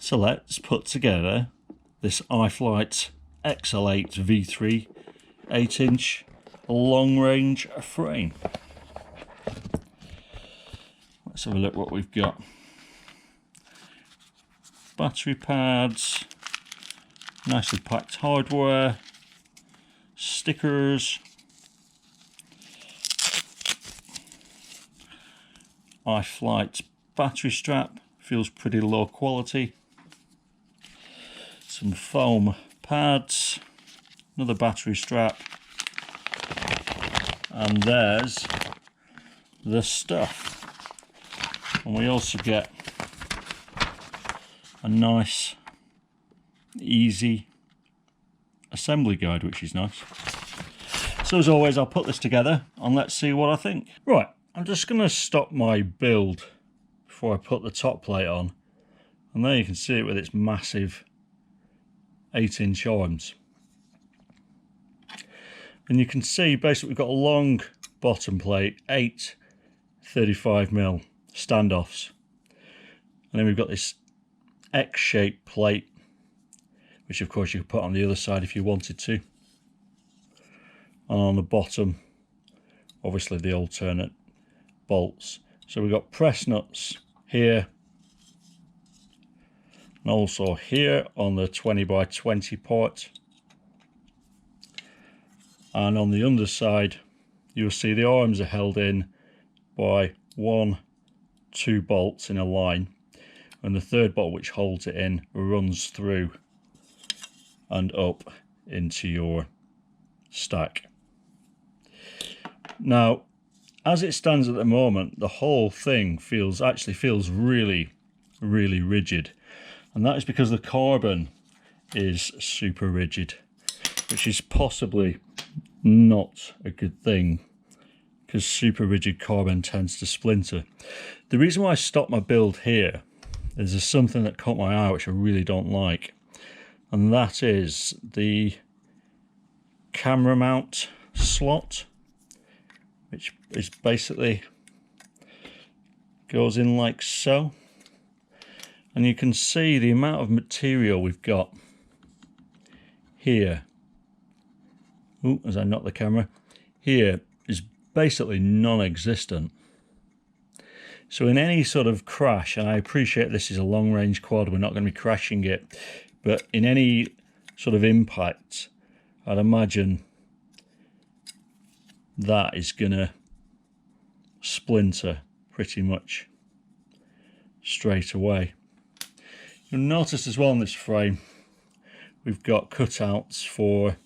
So let's put together this Iflight XL8 V3 8-inch long-range frame. Let's have a look what we've got. Battery pads, nicely packed hardware, stickers, Iflight battery strap, feels pretty low quality, some foam pads, another battery strap, and there's the stuff. And we also get a nice easy assembly guide, which is nice. So as always, I'll put this together and let's see what I think. Right, I'm just going to stop my build before I put the top plate on, and there you can see it with its massive 8-inch arms. And you can see basically we've got a long bottom plate, 8 35mm standoffs, and then we've got this X-shaped plate, which of course you could put on the other side if you wanted to, and on the bottom obviously the alternate bolts. So we've got press nuts here and also here on the 20x20 part, and on the underside you'll see the arms are held in by 2 bolts in a line, and the third bolt which holds it in runs through and up into your stack. Now, as it stands at the moment, the whole thing actually feels really rigid, and that is because the carbon is super rigid, which is possibly not a good thing, because super rigid carbon tends to splinter. The reason why I stopped my build here is there's something that caught my eye which I really don't like, and that is the camera mount slot, which is basically goes in like so, and you can see the amount of material we've got here. Ooh, as I knock the camera, here is basically non-existent. So in any sort of crash, and I appreciate this is a long-range quad, we're not going to be crashing it, but in any sort of impact, I'd imagine that is going to splinter pretty much straight away. You'll notice as well in this frame we've got cutouts for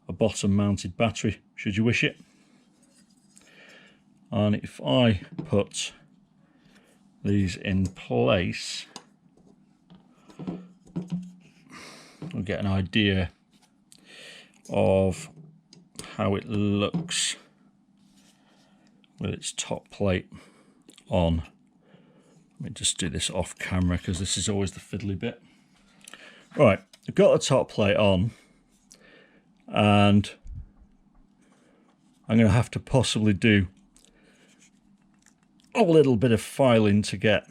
a bottom mounted battery should you wish it. And if I put these in place, we'll get an idea of how it looks with its top plate on. Let me just do this off camera because this is always the fiddly bit. Right, I've got the top plate on, and I'm going to have to possibly do a little bit of filing to get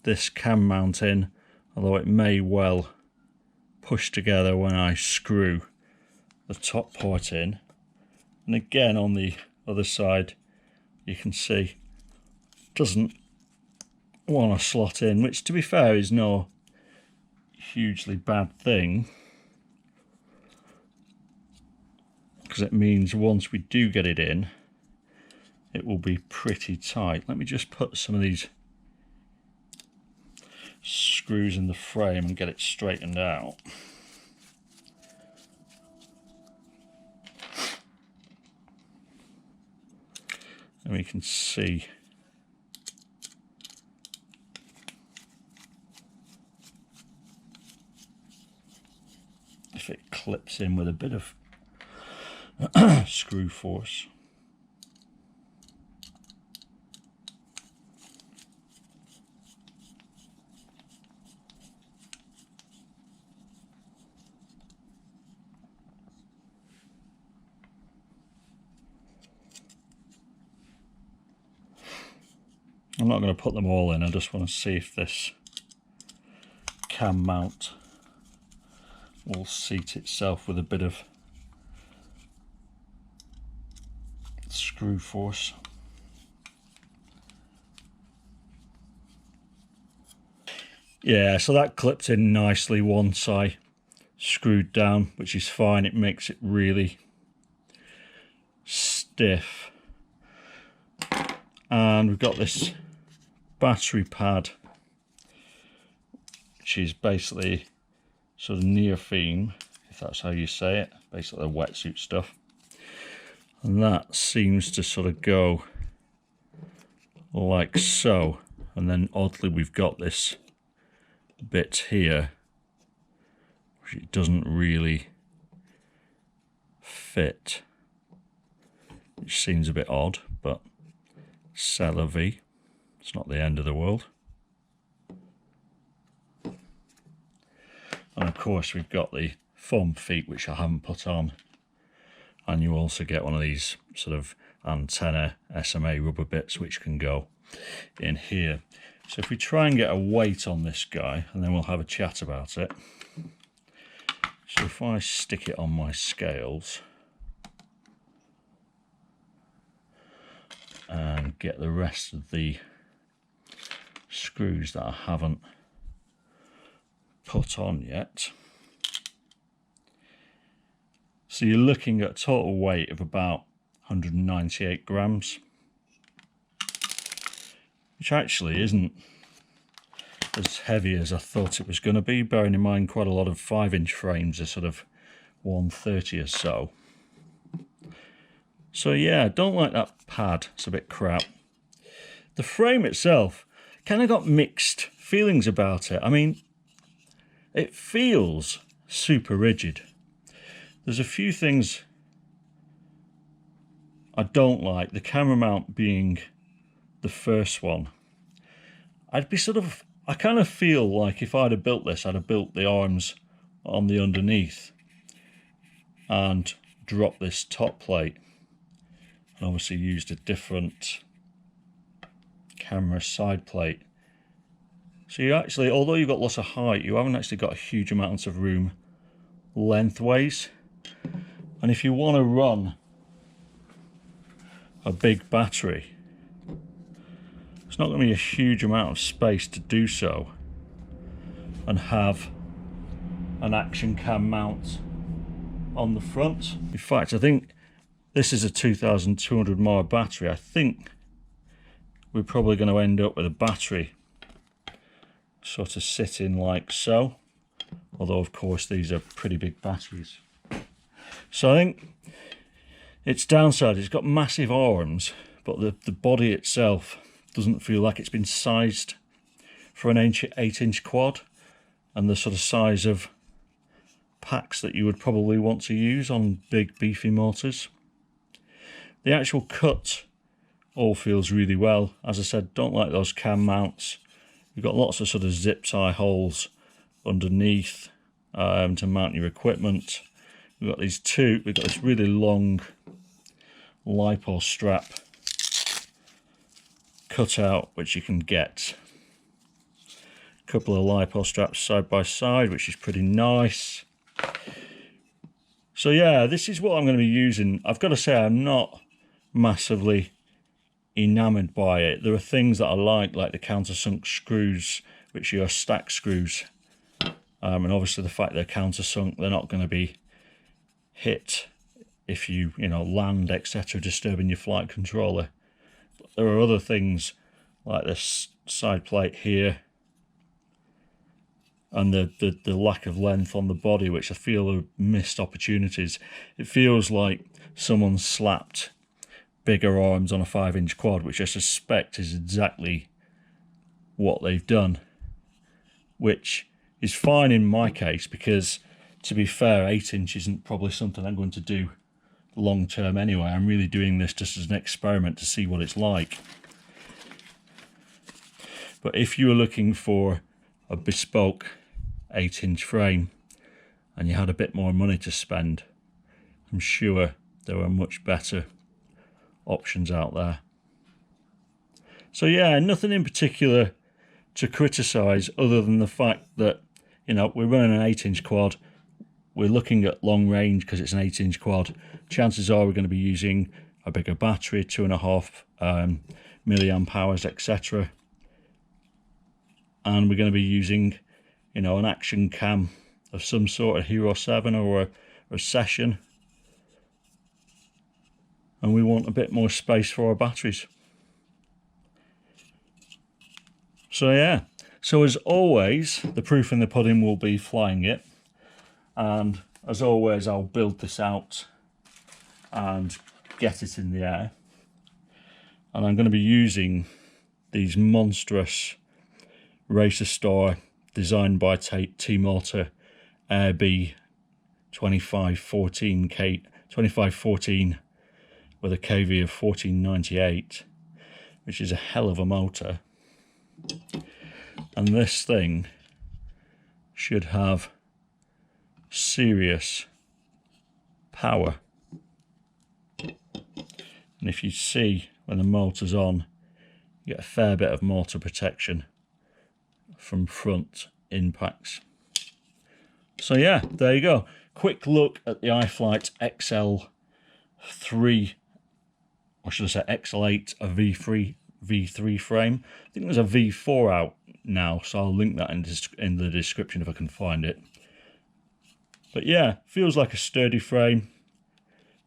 this cam mount in, although it may well push together when I screw the top part in. And again, on the other side you can see it doesn't want to slot in, which to be fair is no hugely bad thing, because it means once we do get it in, it will be pretty tight. Let me just put some of these screws in the frame and get it straightened out. And we can see if it clips in with a bit of screw force. I'm not going to put them all in, I just want to see if this cam mount will seat itself with a bit of screw force. Yeah, so that clipped in nicely once I screwed down, which is fine. It makes it really stiff. And we've got this battery pad, which is basically sort of neoprene, if that's how you say it, basically the wetsuit stuff. And that seems to sort of go like so. And then oddly we've got this bit here which it doesn't really fit, which seems a bit odd, but c'est la vie. It's not the end of the world. And of course we've got the foam feet, which I haven't put on, and you also get one of these sort of antenna SMA rubber bits which can go in here. So if we try and get a weight on this guy, and then we'll have a chat about it. So if I stick it on my scales and get the rest of the screws that I haven't put on yet. So you're looking at a total weight of about 198 grams, which actually isn't as heavy as I thought it was going to be, bearing in mind quite a lot of 5-inch frames are sort of 130 or so. So yeah, I don't like that pad, it's a bit crap. The frame itself kind of got mixed feelings about it. I mean, it feels super rigid. There's a few things I don't like, the camera mount being the first one. I kind of feel like if I'd have built this, I'd have built the arms on the underneath and dropped this top plate, and obviously used a different camera side plate. So you actually, although you've got lots of height, you haven't actually got a huge amount of room lengthways. And if you want to run a big battery, it's not going to be a huge amount of space to do so and have an action cam mount on the front. In fact, I think this is a 2200 mAh battery. I think we're probably going to end up with a battery sort of sitting like so, although of course these are pretty big batteries. So I think its downside, it's got massive arms, but the body itself doesn't feel like it's been sized for an 8-inch quad, and the sort of size of packs that you would probably want to use on big beefy motors. The actual cut all feels really well. As I said, don't like those cam mounts. You've got lots of sort of zip tie holes underneath to mount your equipment. We've got these two, we've got this really long lipo strap cut out, which you can get. A couple of lipo straps side by side, which is pretty nice. So yeah, this is what I'm going to be using. I've got to say, I'm not massively enamored by it. There are things that I like the countersunk screws, which are stack screws, and obviously the fact they're countersunk, they're not going to be hit if you land, etc., disturbing your flight controller. But there are other things like this side plate here and the lack of length on the body, which I feel are missed opportunities. It feels like someone slapped bigger arms on a 5-inch quad, which I suspect is exactly what they've done, which is fine in my case, because to be fair, 8-inch isn't probably something I'm going to do long term anyway. I'm really doing this just as an experiment to see what it's like. But if you were looking for a bespoke 8-inch frame and you had a bit more money to spend, I'm sure there are much better options out there. So yeah, nothing in particular to criticize other than the fact that you know, we're running an 8-inch quad. We're looking at long range because it's an 8-inch quad. Chances are we're going to be using a bigger battery, 2.5 milliamp hours, etc. And we're going to be using, you know, an action cam of some sort, a Hero 7 or a Session. And we want a bit more space for our batteries. So yeah, so as always, the proof in the pudding will be flying it. And as always, I'll build this out and get it in the air. And I'm going to be using these monstrous Racer Star designed by T-Motor Air B 2514 with a KV of 1498, which is a hell of a motor. And this thing should have serious power. And if you see when the motor's on, you get a fair bit of motor protection from front impacts. So yeah, there you go. Quick look at the Iflight XL3, or should I say XL8, a V3 frame. I think there's a V4 out now, so I'll link that in the description if I can find it. But yeah, feels like a sturdy frame,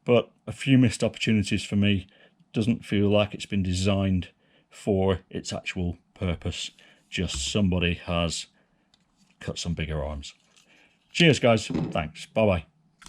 but a few missed opportunities for me. Doesn't feel like it's been designed for its actual purpose. Just somebody has cut some bigger arms. Cheers guys, thanks, bye bye.